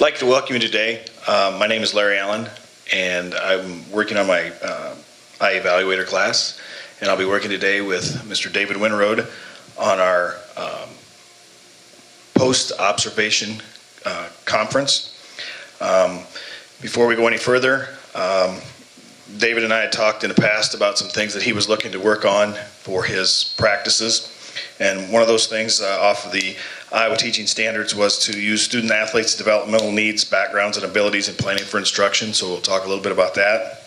I'd like to welcome you today. My name is Larry Allen, and I'm working on my iEvaluator class, and I'll be working today with Mr. David Winroad on our post-observation conference. Before we go any further, David and I had talked in the past about some things that he was looking to work on for his practices, and one of those things off of the Iowa Teaching Standards was to use student athletes' developmental needs, backgrounds, and abilities in planning for instruction, so we'll talk a little bit about that.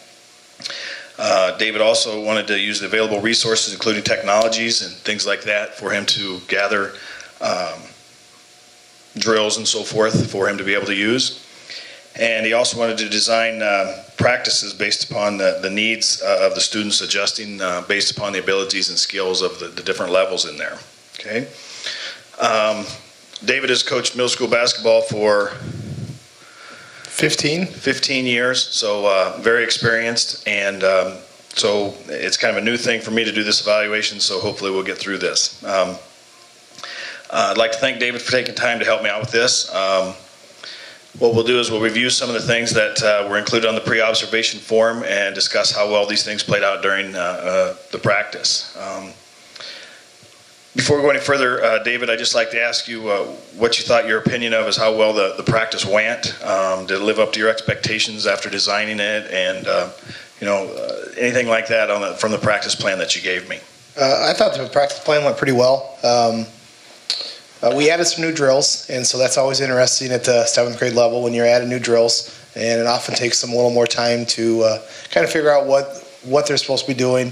David also wanted to use the available resources, including technologies and things like that, for him to gather drills and so forth for him to be able to use. And he also wanted to design practices based upon the needs of the students, adjusting based upon the abilities and skills of the different levels in there. Okay. David has coached middle school basketball for 15 years, so very experienced, and so it's kind of a new thing for me to do this evaluation, so hopefully we'll get through this. I'd like to thank David for taking time to help me out with this. What we'll do is we'll review some of the things that were included on the pre-observation form and discuss how well these things played out during the practice. Before we go any further, David, I'd just like to ask you what you thought your opinion of is how well the practice went. Did it live up to your expectations after designing it, and anything like that from the practice plan that you gave me? I thought the practice plan went pretty well. We added some new drills, and so that's always interesting at the 7th grade level when you're adding new drills, and it often takes them a little more time to kind of figure out what they're supposed to be doing.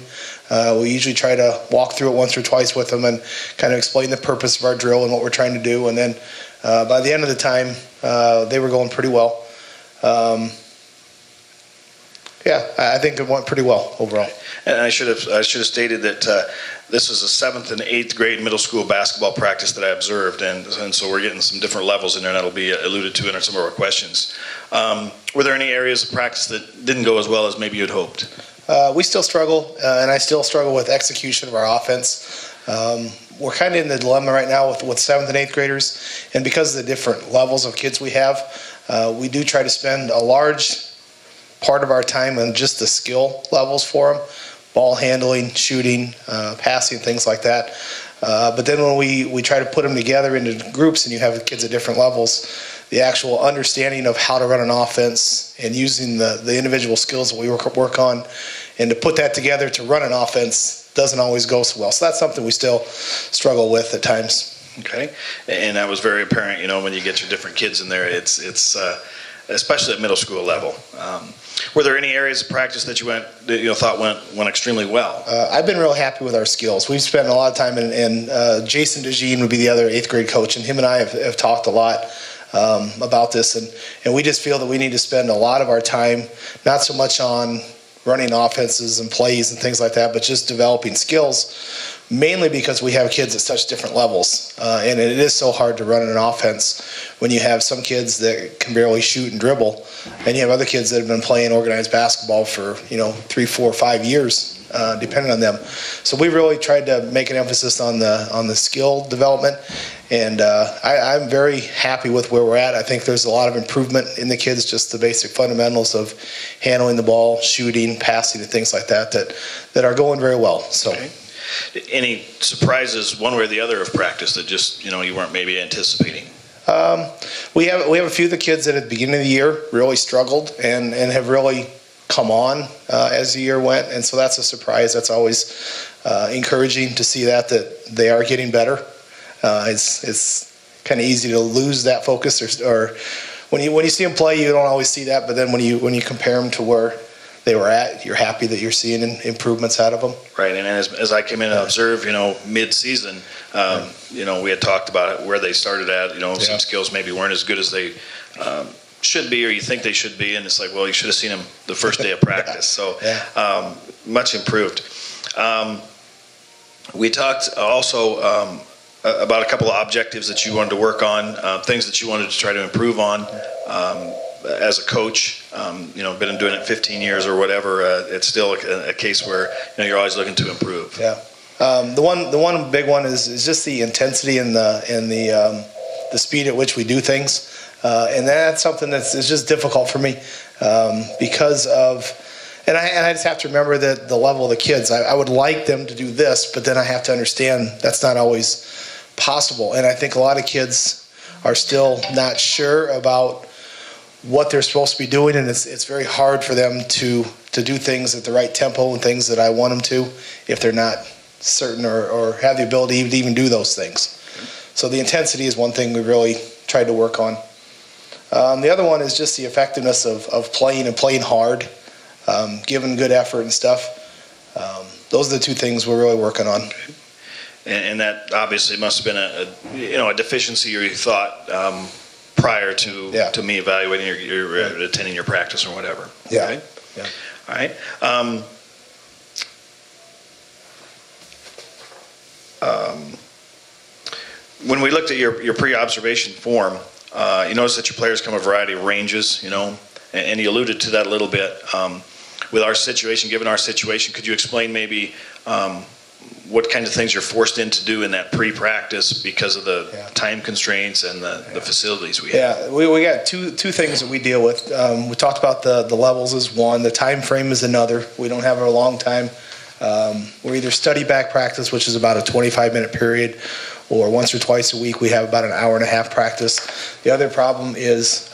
We usually try to walk through it once or twice with them and kind of explain the purpose of our drill and what we're trying to do, and then by the end of the time they were going pretty well. I think it went pretty well overall. And I should have stated that this was a 7th and 8th grade middle school basketball practice that I observed, and so we're getting some different levels in there, and that'll be alluded to in some of our questions. Were there any areas of practice that didn't go as well as maybe you'd hoped? We still struggle, and I still struggle with execution of our offense. We're kind of in the dilemma right now with 7th and 8th graders, and because of the different levels of kids we have, we do try to spend a large part of our time on just the skill levels for them: ball handling, shooting, passing, things like that. But then when we try to put them together into groups and you have kids at different levels, the actual understanding of how to run an offense and using the individual skills that we work on and to put that together to run an offense doesn't always go so well. So that's something we still struggle with at times. Okay. And that was very apparent, when you get your different kids in there, it's especially at middle school level. Were there any areas of practice that you thought went extremely well? I've been real happy with our skills. We've spent a lot of time, and Jason DeJean would be the other 8th grade coach, and him and I have talked a lot about this, and we just feel that we need to spend a lot of our time, not so much on running offenses and plays and things like that, but just developing skills, mainly because we have kids at such different levels, and it is so hard to run an offense when you have some kids that can barely shoot and dribble, and you have other kids that have been playing organized basketball for 3, 4, 5 years, depending on them. So we really tried to make an emphasis on the skill development, and I'm very happy with where we're at. I think there's a lot of improvement in the kids, just the basic fundamentals of handling the ball, shooting, passing, and things like that are going very well. So. Okay. Any surprises one way or the other of practice that just you weren't maybe anticipating? We have a few of the kids that at the beginning of the year really struggled and have really come on as the year went, and so that's a surprise. That's always encouraging to see that they are getting better. It's kind of easy to lose that focus, or when you see them play, you don't always see that. But then when you compare them to where they were at, you're happy that you're seeing improvements out of them. Right, and as I came in and observed, mid-season, we had talked about it, where they started at, some skills maybe weren't as good as they should be, or you think they should be, and it's like, well, you should have seen them the first day of practice. So much improved. We talked also about a couple of objectives that you wanted to work on, things that you wanted to try to improve on. As a coach, been doing it 15 years or whatever, it's still a case where you're always looking to improve. Yeah, the one big one is just the intensity and the speed at which we do things. And that's something that's it's just difficult for me because of, and I just have to remember that the level of the kids, I would like them to do this, but then I have to understand that's not always possible. And I think a lot of kids are still not sure about what they're supposed to be doing, and it's very hard for them to do things at the right tempo and things that I want them to if they're not certain or have the ability to even do those things. So the intensity is one thing we really tried to work on. The other one is just the effectiveness of playing and playing hard, giving good effort and stuff. Those are the two things we're really working on. And that obviously must have been a deficiency, or you thought prior to me evaluating your attending your practice or whatever. Yeah. Okay? Yeah. All right. When we looked at your pre-observation form, you notice that your players come a variety of ranges, and you alluded to that a little bit. With our situation, given our situation, could you explain maybe what kind of things you're forced in to do in that pre-practice because of the time constraints and the facilities we have? Yeah, we got two things that we deal with. We talked about the levels is one, the time frame is another. We don't have a long time. We're either study back practice, which is about a 25-minute period, or once or twice a week we have about an hour and a half practice. The other problem is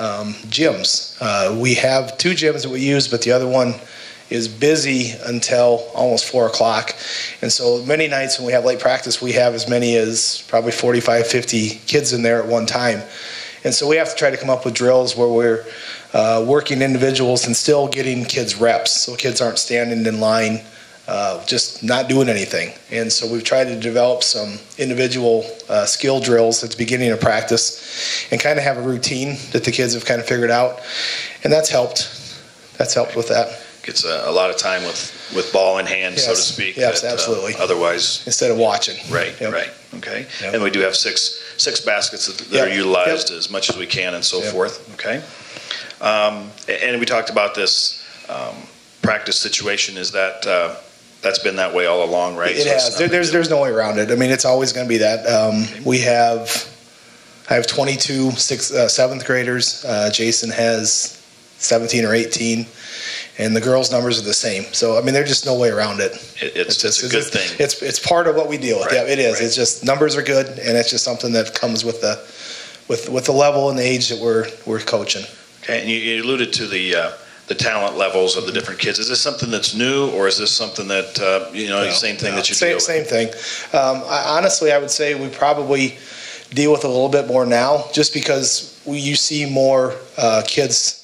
gyms. We have 2 gyms that we use, but the other one is busy until almost 4 o'clock. And so many nights when we have late practice, we have as many as probably 45, 50 kids in there at one time. And so we have to try to come up with drills where we're working individuals and still getting kids reps, so kids aren't standing in line just not doing anything. And so we've tried to develop some individual skill drills at the beginning of practice and kind of have a routine that the kids have kind of figured out. And that's helped. That's helped with that. Gets a lot of time with ball in hand, so to speak. Yes, absolutely. Otherwise, instead of watching. Right, Yep. right. Okay. Yep. And we do have six baskets that are utilized as much as we can and so forth. Okay. And we talked about this practice situation. Is that that's been that way all along, right? It has. There's no way around it. I mean, it's always going to be that. I have 22 7th graders. Jason has 17 or 18. And the girls' numbers are the same. So, I mean, there's just no way around it. It's a good thing. It's part of what we deal with. Right, Yeah, it is. right. It's just numbers are good, and it's just something that comes with the level and the age that we're coaching. Okay, and you alluded to the talent levels of the different kids. Is this something that's new, or is this something that, same thing that you deal with? Same thing. Honestly, I would say we probably deal with a little bit more now, just because you see more kids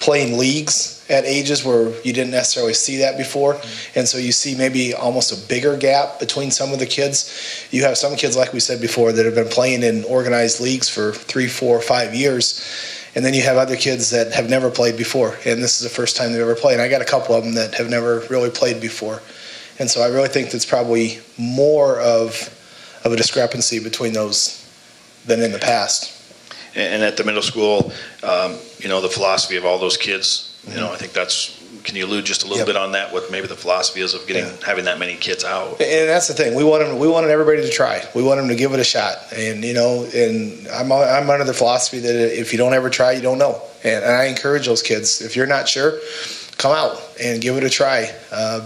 playing leagues at ages where you didn't necessarily see that before. And so you see maybe almost a bigger gap between some of the kids. You have some kids, like we said before, that have been playing in organized leagues for 3, 4, 5 years. And then you have other kids that have never played before, and this is the first time they've ever played. And I got a couple of them that have never really played before. And so I really think that's probably more of a discrepancy between those than in the past. And at the middle school, the philosophy of all those kids, I think can you allude just a little bit on that, what maybe the philosophy is of having that many kids out? And that's the thing. We wanted everybody to try. We want them to give it a shot. And, and I'm under the philosophy that if you don't ever try, you don't know. And I encourage those kids, if you're not sure, come out and give it a try.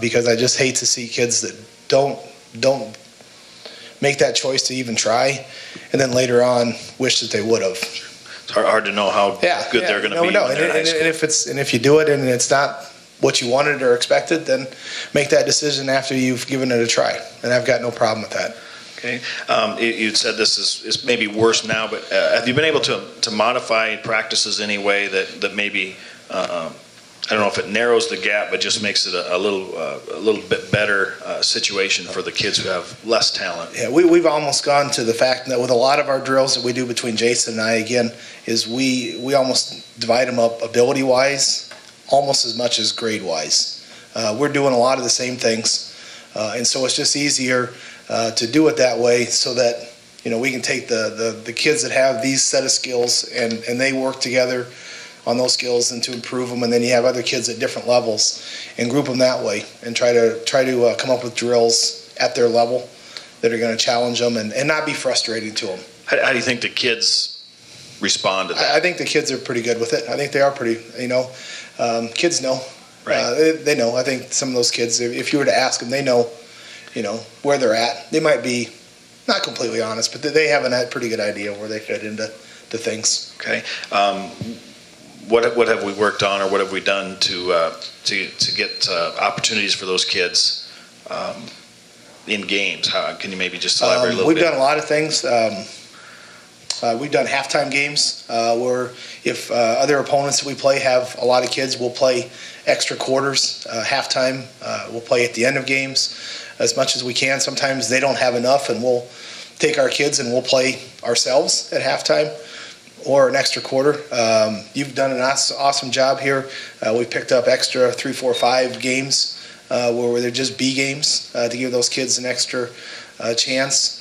Because I just hate to see kids that don't make that choice to even try, and then later on wish that they would have. It's hard to know how good they're going to be. No. And if you do it and it's not what you wanted or expected, then make that decision after you've given it a try. And I've got no problem with that. Okay. You'd said this is maybe worse now, but have you been able to modify practices in any way that maybe I don't know if it narrows the gap, but just makes it a little bit better situation for the kids who have less talent? Yeah, we've almost gone to the fact that with a lot of our drills that we do between Jason and I, again, is we almost divide them up ability-wise almost as much as grade-wise. We're doing a lot of the same things, and so it's just easier to do it that way so that we can take the kids that have these set of skills and they work together on those skills and to improve them, and then you have other kids at different levels and group them that way and try to come up with drills at their level that are going to challenge them and not be frustrating to them. How do you think the kids respond to that? I think the kids are pretty good with it. I think they are pretty, kids know. Right. They know. I think some of those kids, if you were to ask them, they know, where they're at. They might be not completely honest, but they have a pretty good idea where they fit into things. Okay. What have we worked on, or what have we done to get opportunities for those kids in games? Can you maybe just elaborate a little bit? We've done a lot of things. We've done halftime games where if other opponents that we play have a lot of kids, we'll play extra quarters. Halftime, we'll play at the end of games as much as we can. Sometimes they don't have enough, and we'll take our kids and we'll play ourselves at halftime or an extra quarter. You've done an awesome job here. We picked up extra 3, 4, 5 games where they're just B games to give those kids an extra chance.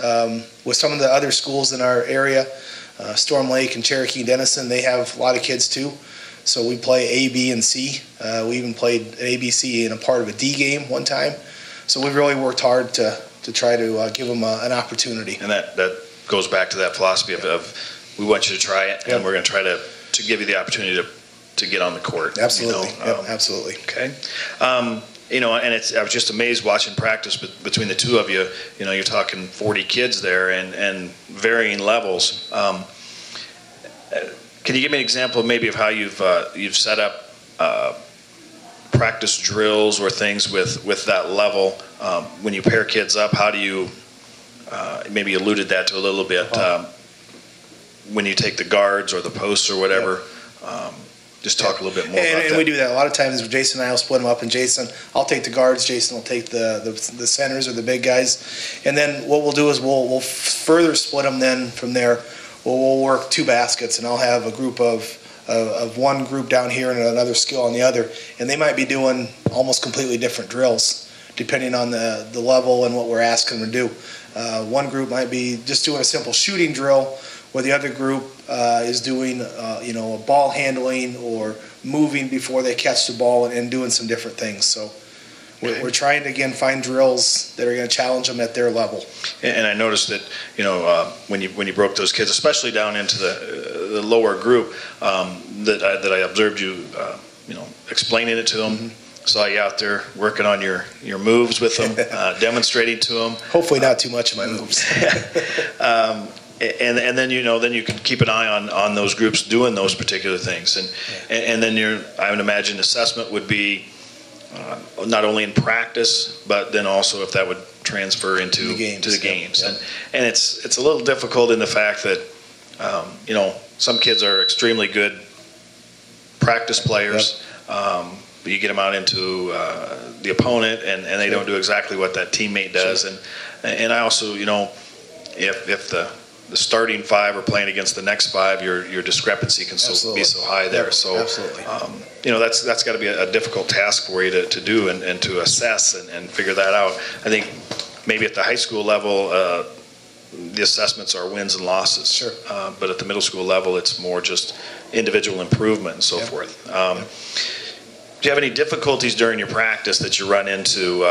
With some of the other schools in our area, Storm Lake and Cherokee Denison, they have a lot of kids too. So we play A, B, and C. We even played A, B, C in a part of a D game one time. So we've really worked hard to try to give them an opportunity. And that goes back to that philosophy of we want you to try it, and we're going to try to give you the opportunity to get on the court. Absolutely. Absolutely. Okay. And I was just amazed watching practice between the two of you. You're talking 40 kids there and varying levels. Can you give me an example maybe of how you've set up practice drills or things with that level? When you pair kids up, how do you maybe alluded that to a little bit when you take the guards or the posts or whatever? Just talk a little bit more about that. And we do that a lot of times. Jason and I will split them up, and I'll take the guards, Jason will take the centers or the big guys, and then what we'll do is we'll further split them. Then from there, we'll work 2 baskets, and I'll have a group of one group down here and another skill on the other, and they might be doing almost completely different drills depending on the level and what we're asking them to do. One group might be just doing a simple shooting drill, where the other group is doing, a ball handling or moving before they catch the ball and doing some different things. So we're trying to, again, find drills that are going to challenge them at their level. And I noticed that, when you broke those kids, especially down into the lower group, that I observed you, explaining it to them. Mm-hmm. Saw you out there working on your moves with them, demonstrating to them. Hopefully not too much of my moves. And then then you can keep an eye on those groups doing those particular things, and then I would imagine assessment would be not only in practice, but then also if that would transfer into the games. Yep. And it's a little difficult in the fact that some kids are extremely good practice players. Yep. But you get them out into the opponent, and they don't do exactly what that teammate does. Sure. And I also, if the starting 5 are playing against the next 5, your discrepancy can still be so high there. Yep. So absolutely. That's got to be a difficult task for you to do and to assess and figure that out. I think maybe at the high school level, the assessments are wins and losses. Sure. But at the middle school level, it's more just individual improvement and so forth. Do you have any difficulties during your practice that you run into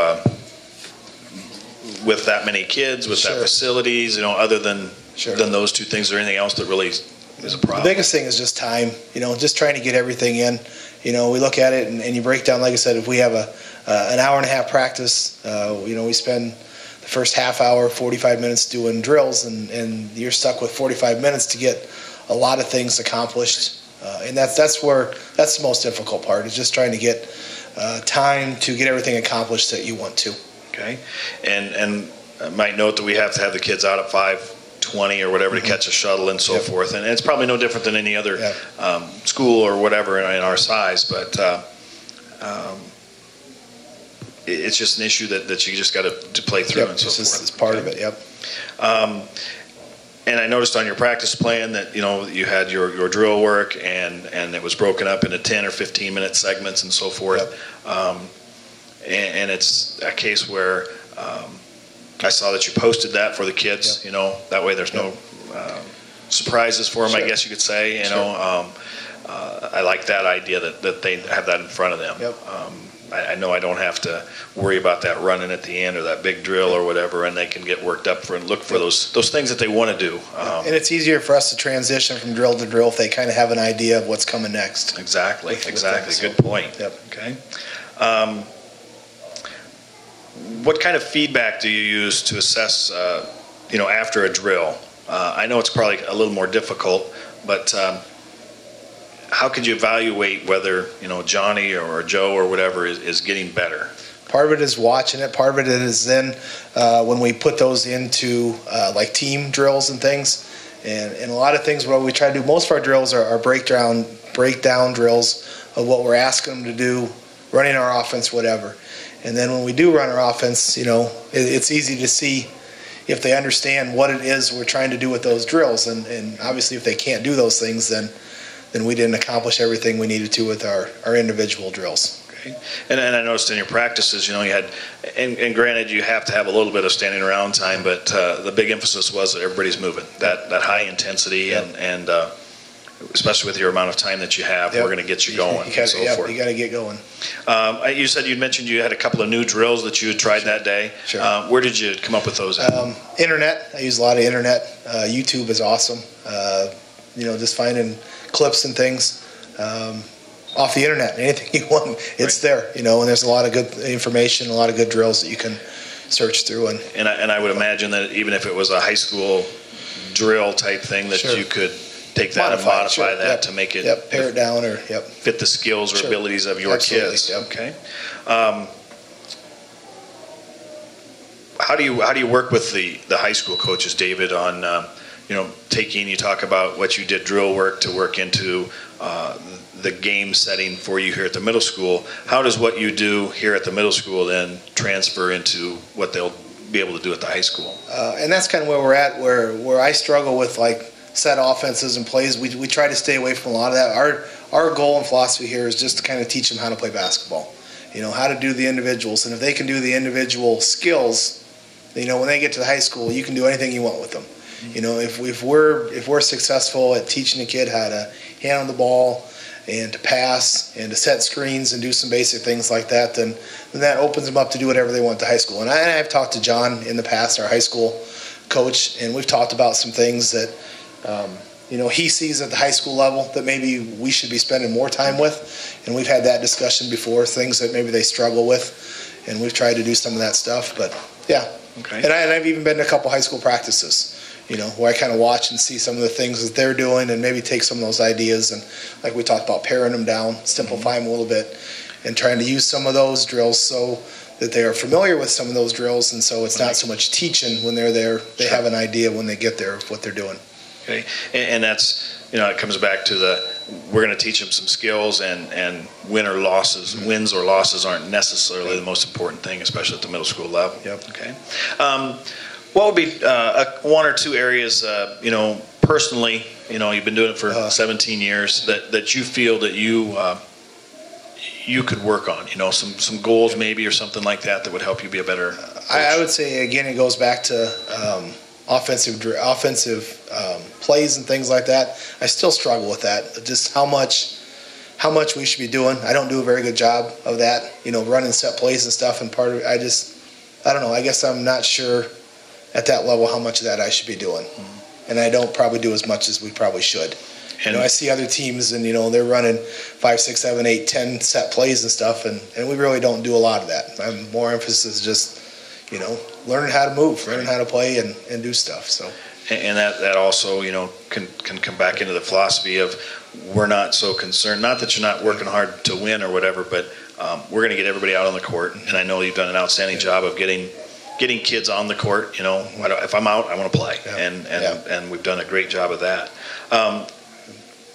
with that many kids, with that facilities, other than those 2 things? Is there anything else that really is a problem? The biggest thing is just time, just trying to get everything in. We look at it and you break down, like I said, if we have an hour and a half practice, we spend the first half hour, 45 minutes doing drills, and you're stuck with 45 minutes to get a lot of things accomplished. And that's the most difficult part, is just trying to get time to get everything accomplished that you want to. Okay. And I might note that we have to have the kids out at 5:20 or whatever to catch a shuttle and so forth. And it's probably no different than any other school or whatever in our size, but it's just an issue that you just got to play through and so forth. It's part of it, yep. And I noticed on your practice plan that you had your drill work and it was broken up into 10 or 15-minute segments and so forth. Yep. And it's a case where I saw that you posted that for the kids. Yep. That way there's no surprises for them. Sure. I guess you could say. I like that idea that they have that in front of them. Yep. I know I don't have to worry about that running at the end or that big drill or whatever, and they can get worked up for and look for those things that they want to do. And it's easier for us to transition from drill to drill if they kind of have an idea of what's coming next. Exactly. Good point. Yep. Okay. What kind of feedback do you use to assess, after a drill? I know it's probably a little more difficult, but how could you evaluate whether, Johnny or Joe or whatever is getting better? Part of it is watching it. Part of it is then when we put those into like team drills and things. And a lot of things, what we try to do, most of our drills are breakdown drills of what we're asking them to do, running our offense, whatever. And then when we do run our offense, it's easy to see if they understand what it is we're trying to do with those drills. And obviously if they can't do those things, then we didn't accomplish everything we needed to with our individual drills. Okay. And I noticed in your practices, you had, and granted you have to have a little bit of standing around time, but the big emphasis was that everybody's moving, that high intensity, and especially with your amount of time that you have, we're going to get you going. You got to get going. You said you mentioned you had a couple of new drills that you had tried that day. Sure. Where did you come up with those at? Internet. I use a lot of internet. YouTube is awesome. Just finding clips and things off the internet. Anything you want, it's there. And there's a lot of good information, a lot of good drills that you can search through. And I would imagine that even if it was a high school drill type thing, that you could take that and modify that to make it pare it down or fit the skills or abilities of your kids. Okay. How do you work with the high school coaches, David, on you talk about what you did drill work to work into the game setting for you here at the middle school. How does what you do here at the middle school then transfer into what they'll be able to do at the high school? And that's kind of where we're at, where I struggle with like set offenses and plays. We try to stay away from a lot of that. Our goal and philosophy here is just to kind of teach them how to play basketball. How to do the individuals, and if they can do the individual skills, when they get to the high school, you can do anything you want with them. If we're successful at teaching a kid how to handle the ball and to pass and to set screens and do some basic things like that, then that opens them up to do whatever they want at the high school. And I've talked to John in the past, our high school coach, and we've talked about some things that he sees at the high school level that maybe we should be spending more time with. And we've had that discussion before, things that maybe they struggle with, and we've tried to do some of that stuff. But yeah. Okay. And I've even been to a couple high school practices, where I kind of watch and see some of the things that they're doing and maybe take some of those ideas and, like we talked about, paring them down, simplify them a little bit, and trying to use some of those drills so that they are familiar with some of those drills, and so it's not so much teaching when they're there. They have an idea when they get there of what they're doing. Okay. And that's, it comes back to we're going to teach them some skills, and wins or losses aren't necessarily the most important thing, especially at the middle school level. Yep. Okay. What would be one or two areas, personally, you've been doing it for 17 years, that you feel that you could work on, some goals maybe or something like that would help you be a better coach? I would say, again, it goes back to offensive plays and things like that. I still struggle with that, just how much we should be doing. I don't do a very good job of that, running set plays and stuff, and part of it, I don't know, I guess I'm not sure at that level how much of that I should be doing. And I don't probably do as much as we probably should. I see other teams and, they're running 5, 6, 7, 8, 10 set plays and stuff, and we really don't do a lot of that. I'm more emphasis just, learning how to move, learning how to play and do stuff. So. And that also, can come back into the philosophy of we're not so concerned, not that you're not working hard to win or whatever, but we're going to get everybody out on the court. And I know you've done an outstanding job of getting kids on the court. If I'm out, I want to play, and we've done a great job of that.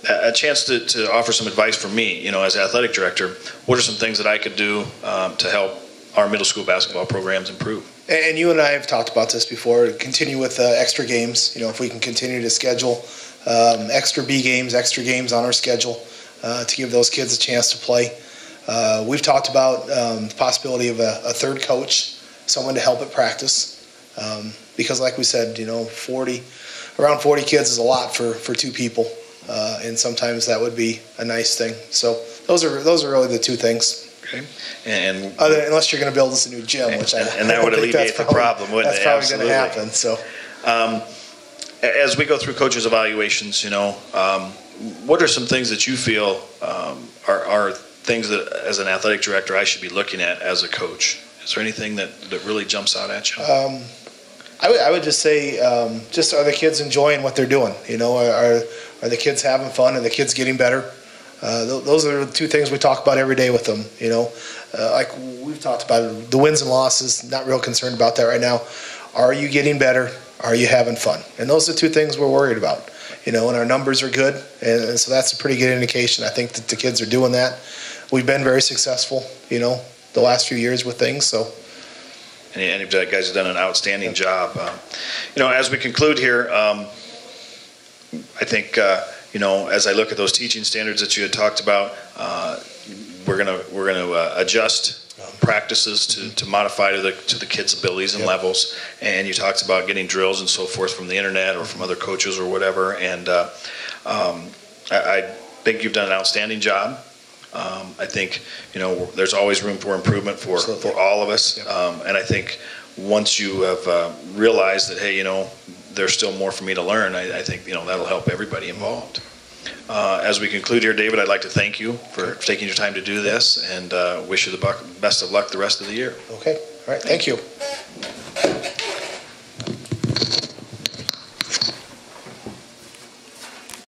A chance to offer some advice from me, as athletic director. What are some things that I could do to help our middle school basketball programs improve? And you and I have talked about this before. Continue with extra games. If we can continue to schedule extra B games, extra games on our schedule to give those kids a chance to play. We've talked about the possibility of a third coach, someone to help at practice, because like we said, around 40 kids is a lot for two people, and sometimes that would be a nice thing. So those are really the two things. Okay. And unless you're going to build us a new gym, which and that would alleviate the problem, wouldn't it? That's probably going to happen. So, as we go through coaches' evaluations, what are some things that you feel are things that, as an athletic director, I should be looking at as a coach? Is there anything that really jumps out at you? I would just say, just are the kids enjoying what they're doing? Are the kids having fun? Are the kids getting better? Those are the two things we talk about every day with them. Like we've talked about the wins and losses. Not real concerned about that right now. Are you getting better? Are you having fun? And those are the two things we're worried about. And our numbers are good, and so that's a pretty good indication. I think that the kids are doing that. We've been very successful, the last few years with things. So. And you guys have done an outstanding job. As we conclude here, I think as I look at those teaching standards that you had talked about, we're gonna adjust practices to modify to the kids' abilities and levels. And you talked about getting drills and so forth from the internet or from other coaches or whatever. And I think you've done an outstanding job. I think there's always room for improvement for all of us. And I think once you have realized that, hey, there's still more for me to learn, I think that'll help everybody involved. As we conclude here, David, I'd like to thank you for taking your time to do this, and wish you the best of luck the rest of the year. Okay. All right. Thank you.